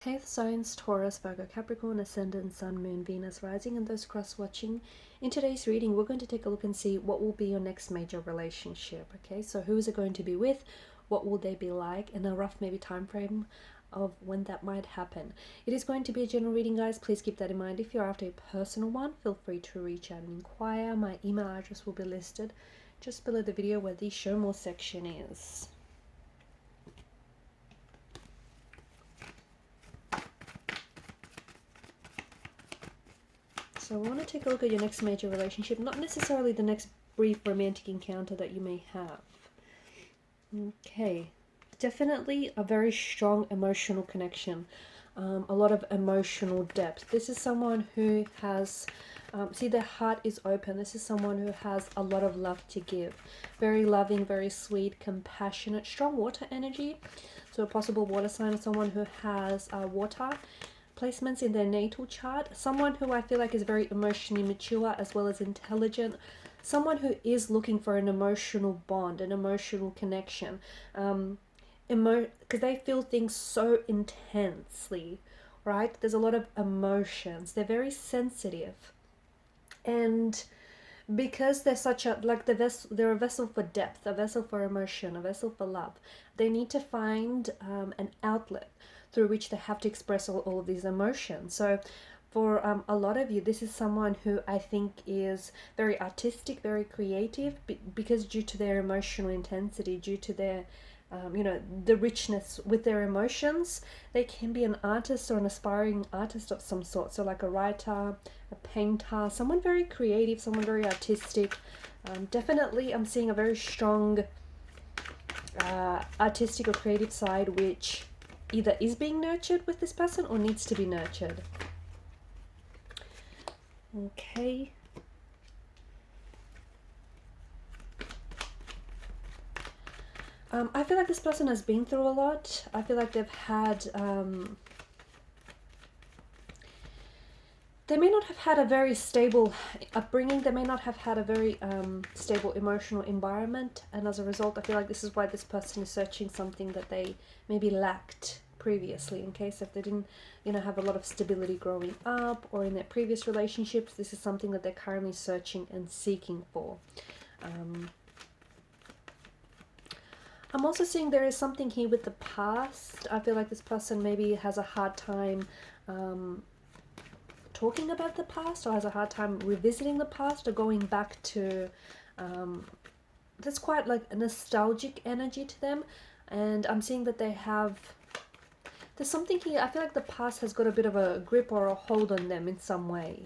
Okay, signs Taurus, Virgo, Capricorn, Ascendant, Sun, Moon, Venus, Rising, and those cross-watching. In today's reading, we're going to take a look and see what will be your next major relationship. Okay, so who is it going to be with? What will they be like? And a rough maybe time frame of when that might happen. It is going to be a general reading, guys. Please keep that in mind. If you're after a personal one, feel free to reach out and inquire. My email address will be listed just below the video where the show more section is. So I want to take a look at your next major relationship, not necessarily the next brief romantic encounter that you may have. Okay, definitely a very strong emotional connection, a lot of emotional depth. This is someone who has, see, their heart is open. This is someone who has a lot of love to give. Very loving, very sweet, compassionate, strong water energy. So a possible water sign is someone who has water placements in their natal chart. Someone who I feel like is very emotionally mature as well as intelligent. Someone who is looking for an emotional bond, an emotional connection. Because they feel things so intensely, right? There's a lot of emotions. They're very sensitive. And because they're such a, like they're a vessel for depth, a vessel for emotion, a vessel for love. They need to find an outlet through which they have to express all of these emotions. So for a lot of you, this is someone who I think is very artistic, very creative, because due to their emotional intensity, due to their the richness with their emotions, they can be an artist or an aspiring artist of some sort. So like a writer, a painter, someone very creative, someone very artistic. Definitely I'm seeing a very strong artistic or creative side which either is being nurtured with this person or needs to be nurtured. Okay. I feel like this person has been through a lot. I feel like they've had they may not have had a very stable upbringing. They may not have had a very stable emotional environment, and as a result I feel like this is why this person is searching something that they maybe lacked previously, in case if they didn't have a lot of stability growing up or in their previous relationships. This is something that they're currently searching and seeking for. I'm also seeing there is something here with the past. I feel like this person maybe has a hard time talking about the past, or has a hard time revisiting the past or going back to there's quite like a nostalgic energy to them, and I'm seeing that they have, there's something here. I feel like the past has got a bit of a grip or a hold on them in some way.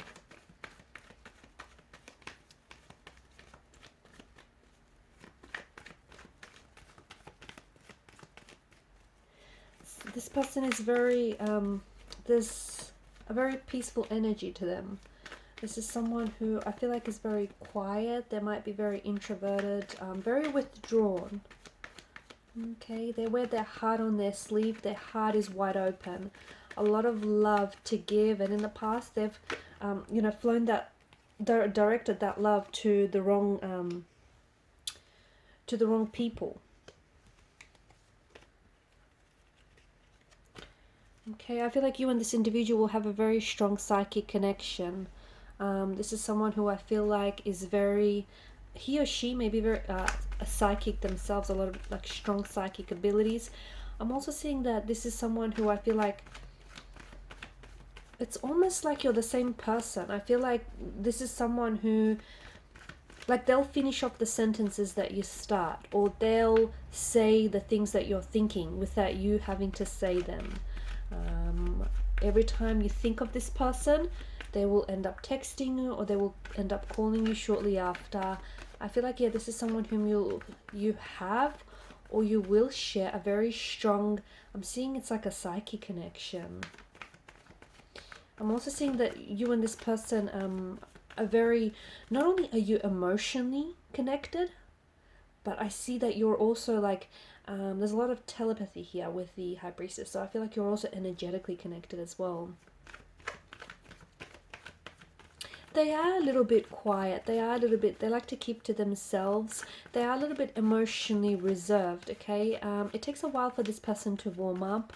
This person is very there's a very peaceful energy to them. This is someone who I feel like is very quiet. They might be very introverted, very withdrawn. Okay, they wear their heart on their sleeve. Their heart is wide open. A lot of love to give, and in the past they've flown that, directed that love to the wrong people. Okay, I feel like you and this individual will have a very strong psychic connection. This is someone who I feel like is very, he or she may be very a psychic themselves, a lot of like strong psychic abilities. I'm also seeing that this is someone who I feel like, it's almost like you're the same person. I feel like this is someone who, like, they'll finish off the sentences that you start, or they'll say the things that you're thinking without you having to say them. Every time you think of this person, they will end up texting you, or they will end up calling you shortly after. I feel like, yeah, this is someone whom you have or you will share a very strong, I'm seeing it's like a psychic connection. I'm also seeing that you and this person are very, not only are you emotionally connected, but I see that you're also like, there's a lot of telepathy here with the High Priestess, so I feel like you're also energetically connected as well. They are a little bit quiet. They like to keep to themselves. They are a little bit emotionally reserved, okay? It takes a while for this person to warm up.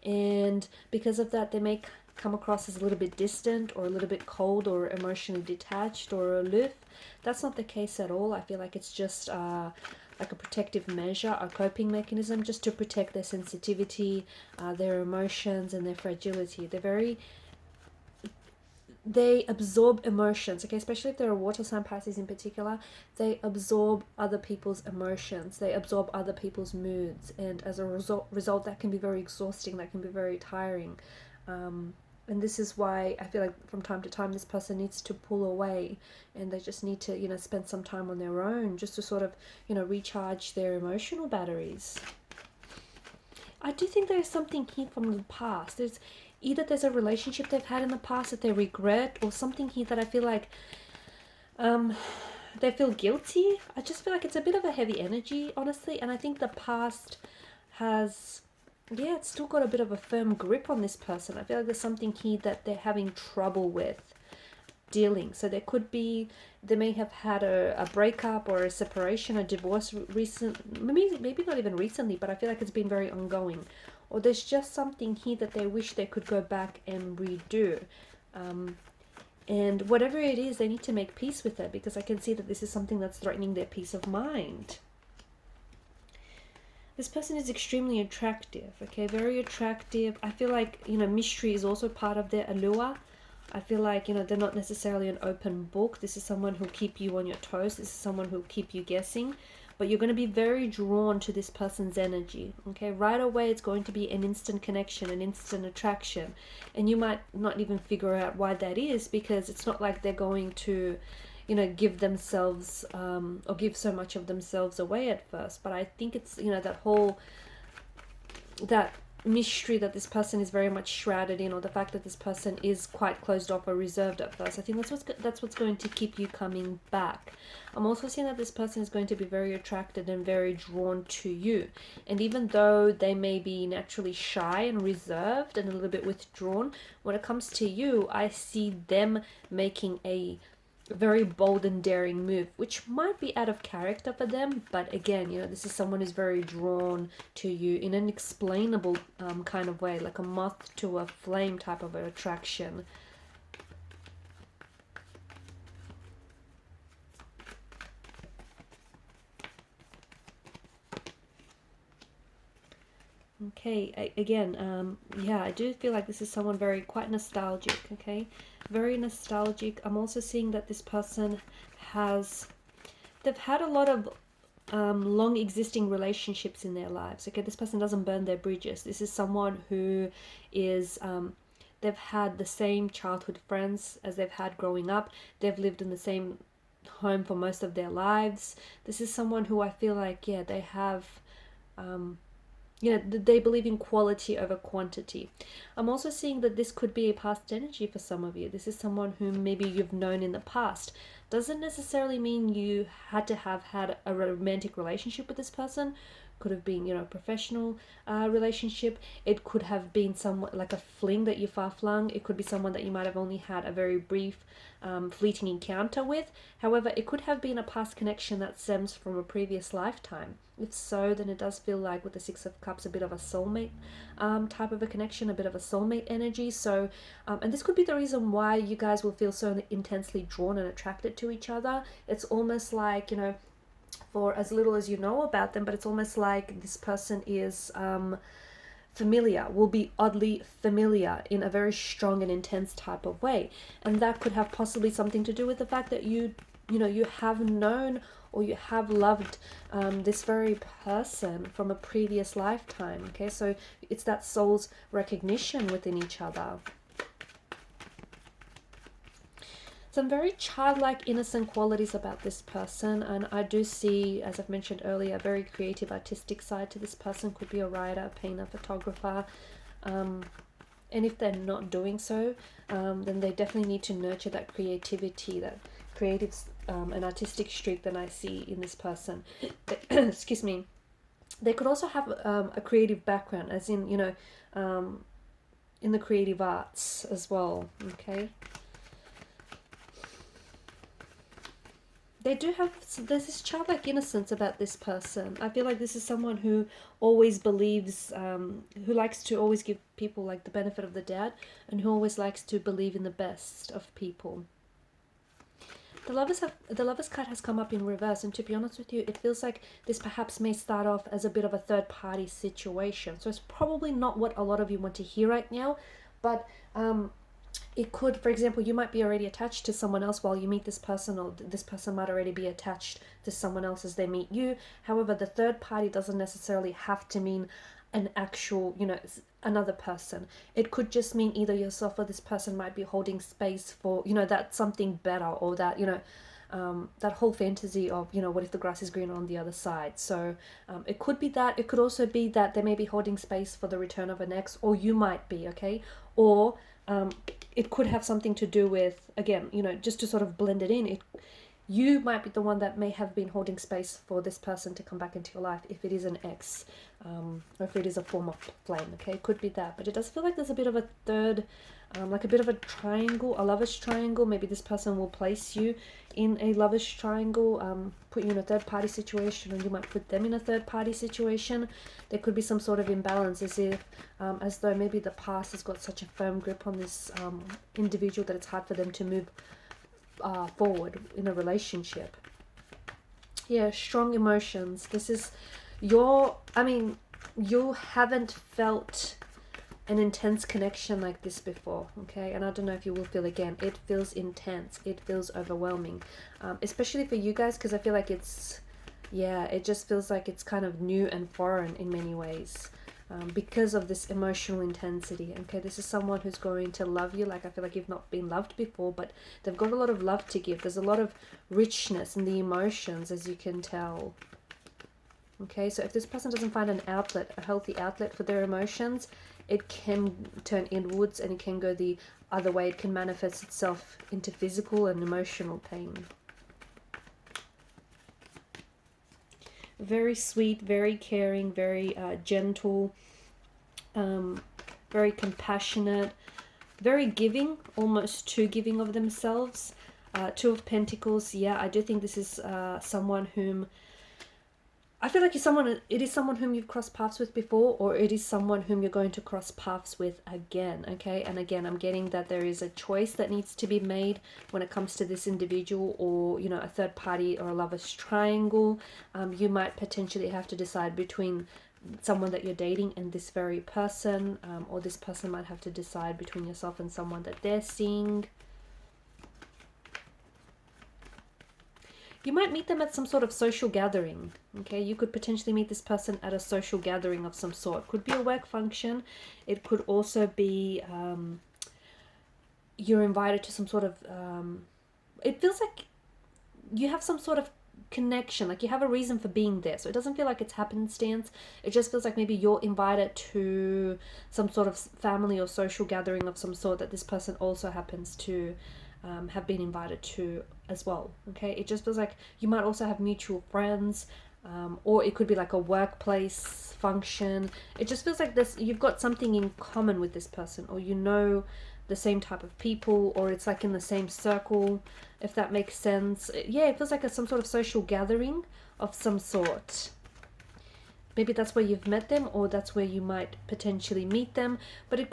And because of that, they may come across as a little bit distant or a little bit cold or emotionally detached or aloof. That's not the case at all. I feel like it's just like a protective measure, a coping mechanism, just to protect their sensitivity, their emotions, and their fragility. They absorb emotions, okay, especially if they're a water sign, Pisces in particular. They absorb other people's emotions, they absorb other people's moods, and as a result that can be very exhausting, that can be very tiring. And this is why I feel like from time to time this person needs to pull away, and they just need to, spend some time on their own, just to sort of, recharge their emotional batteries. I do think there's something here from the past. There's a relationship they've had in the past that they regret, or something here that I feel like they feel guilty. I just feel like it's a bit of a heavy energy, honestly, and I think the past has, it's still got a bit of a firm grip on this person. I feel like there's something here that they're having trouble with dealing. So they may have had a breakup or a separation, a divorce maybe not even recently, but I feel like it's been very ongoing. Or there's just something here that they wish they could go back and redo. And whatever it is, they need to make peace with it, because I can see that this is something that's threatening their peace of mind. This person is extremely attractive, okay, very attractive. I feel like, mystery is also part of their allure. I feel like, they're not necessarily an open book. This is someone who'll keep you on your toes. This is someone who'll keep you guessing. But you're going to be very drawn to this person's energy, okay? Right away, it's going to be an instant connection, an instant attraction. And you might not even figure out why that is, because it's not like they're going to, give themselves or give so much of themselves away at first. But I think it's, that mystery that this person is very much shrouded in, or the fact that this person is quite closed off or reserved at first. I think that's what's going to keep you coming back. I'm also seeing that this person is going to be very attracted and very drawn to you, and even though they may be naturally shy and reserved and a little bit withdrawn, when it comes to you, I see them making a very bold and daring move, which might be out of character for them, but again, this is someone who's very drawn to you in an explainable kind of way, like a moth to a flame type of an attraction. Okay, again, I do feel like this is someone quite nostalgic, okay? Very nostalgic. I'm also seeing that this person they've had a lot of long existing relationships in their lives, okay? This person doesn't burn their bridges. This is someone who is, they've had the same childhood friends as they've had growing up. They've lived in the same home for most of their lives. This is someone who I feel like, they have, they believe in quality over quantity. I'm also seeing that this could be a past energy for some of you. This is someone whom maybe you've known in the past. Doesn't necessarily mean you had to have had a romantic relationship with this person. Could have been, a professional relationship. It could have been somewhat like a fling that you far-flung. It could be someone that you might have only had a very brief, fleeting encounter with. However, it could have been a past connection that stems from a previous lifetime. If so, then it does feel like with the Six of Cups a bit of a soulmate type of a connection, a bit of a soulmate energy. So, and this could be the reason why you guys will feel so intensely drawn and attracted to each other. It's almost like, for as little as you know about them, but it's almost like this person is familiar, will be oddly familiar in a very strong and intense type of way. And that could have possibly something to do with the fact that you have known or you have loved this very person from a previous lifetime, okay? So it's that soul's recognition within each other. Some very childlike, innocent qualities about this person, and I do see, as I've mentioned earlier, a very creative, artistic side to this person. Could be a writer, a painter, photographer, and if they're not doing so, then they definitely need to nurture that creativity, that creative and artistic streak that I see in this person. Excuse me. They could also have a creative background, as in, in the creative arts as well, okay? they do have, there's this childlike innocence about this person. I feel like this is someone who always believes, who likes to always give people like the benefit of the doubt, and who always likes to believe in the best of people. The Lovers card has come up in reverse, and to be honest with you, it feels like this perhaps may start off as a bit of a third-party situation. So it's probably not what a lot of you want to hear right now, but it could, for example, you might be already attached to someone else while you meet this person, or this person might already be attached to someone else as they meet you. However, the third party doesn't necessarily have to mean an actual, another person. It could just mean either yourself or this person might be holding space for, that something better, or that, that whole fantasy of, what if the grass is greener on the other side. So it could be that. It could also be that they may be holding space for the return of an ex, or you might be, okay? Or it could have something to do with, again, just to sort of blend it in, you might be the one that may have been holding space for this person to come back into your life, if it is an ex, or if it is a form of flame, okay? It could be that, but it does feel like there's a bit of a third, like a bit of a triangle, a lover's triangle. Maybe this person will place you in a lover's triangle, put you in a third-party situation, and you might put them in a third-party situation. There could be some sort of imbalance, as though maybe the past has got such a firm grip on this individual that it's hard for them to move forward in a relationship. Yeah, strong emotions. This is you haven't felt an intense connection like this before, okay? And I don't know if you will feel again. It feels intense. It feels overwhelming, especially for you guys, because I feel like it just feels like it's kind of new and foreign in many ways. Because of this emotional intensity. Okay, this is someone who's going to love you like I feel like you've not been loved before, but they've got a lot of love to give. There's a lot of richness in the emotions, as you can tell. Okay, so if this person doesn't find an outlet, a healthy outlet for their emotions, it can turn inwards, and it can go the other way. It can manifest itself into physical and emotional pain. Very sweet, very caring, very gentle, very compassionate, very giving, almost too giving of themselves. Two of Pentacles. Yeah, I do think this is someone whom I feel like it is someone whom you've crossed paths with before, or it is someone whom you're going to cross paths with again, okay? And again, I'm getting that there is a choice that needs to be made when it comes to this individual, or, a third party, or a lover's triangle. You might potentially have to decide between someone that you're dating and this very person, or this person might have to decide between yourself and someone that they're seeing. You might meet them at some sort of social gathering, okay? You could potentially meet this person at a social gathering of some sort. Could be a work function. It could also be you're invited to some sort of... it feels like you have some sort of connection, like you have a reason for being there. So it doesn't feel like it's happenstance. It just feels like maybe you're invited to some sort of family or social gathering of some sort that this person also happens to have been invited to as well, okay? It just feels like you might also have mutual friends, or it could be like a workplace function. It just feels like you've got something in common with this person, or the same type of people, or it's like in the same circle, if that makes sense. Yeah, it feels like some sort of social gathering of some sort. Maybe that's where you've met them, or that's where you might potentially meet them. But you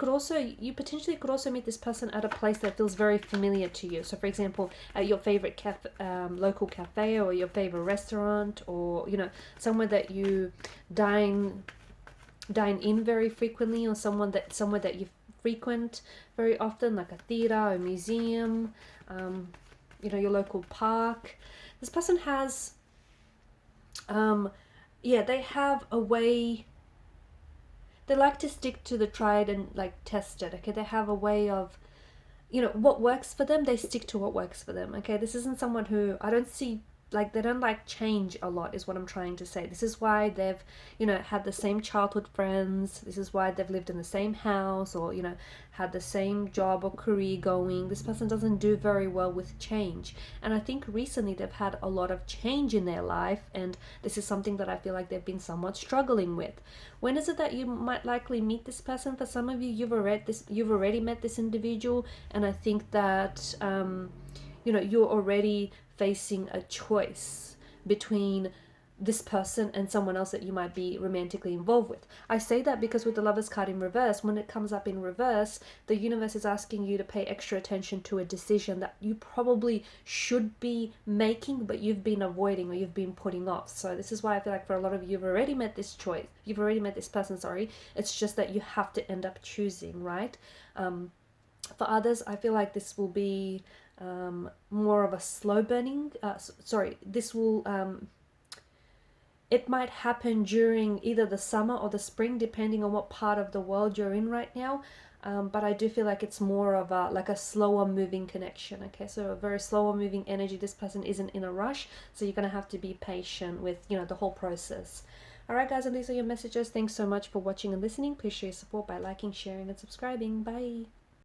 potentially could also meet this person at a place that feels very familiar to you. So for example, at your favorite local cafe, or your favorite restaurant, or somewhere that you dine in very frequently, or somewhere that you frequent very often, like a theater, a museum, your local park. This person has they have a way, they like to stick to the tried and tested, okay? They have a way of, what works for them, they stick to what works for them, okay? This isn't someone who, I don't see, they don't like change a lot, is what I'm trying to say. This is why they've, had the same childhood friends. This is why they've lived in the same house, or, had the same job or career going. This person doesn't do very well with change. And I think recently they've had a lot of change in their life, and this is something that I feel like they've been somewhat struggling with. When is it that you might likely meet this person? For some of you, you've already met this individual, and I think that you know, you're already facing a choice between this person and someone else that you might be romantically involved with. I say that because with the Lovers card in reverse, when it comes up in reverse, the universe is asking you to pay extra attention to a decision that you probably should be making, but you've been avoiding or you've been putting off. So this is why I feel like for a lot of you, you've already met this choice. You've already met this person, sorry. It's just that you have to end up choosing, right? For others, I feel like this will be more of a slow burning. This will... it might happen during either the summer or the spring, depending on what part of the world you're in right now. But I do feel like it's more of a slower moving connection. Okay, so a very slower moving energy. This person isn't in a rush, so you're gonna have to be patient with, you know, the whole process. All right, guys, and these are your messages. Thanks so much for watching and listening. Please show your support by liking, sharing, and subscribing. Bye.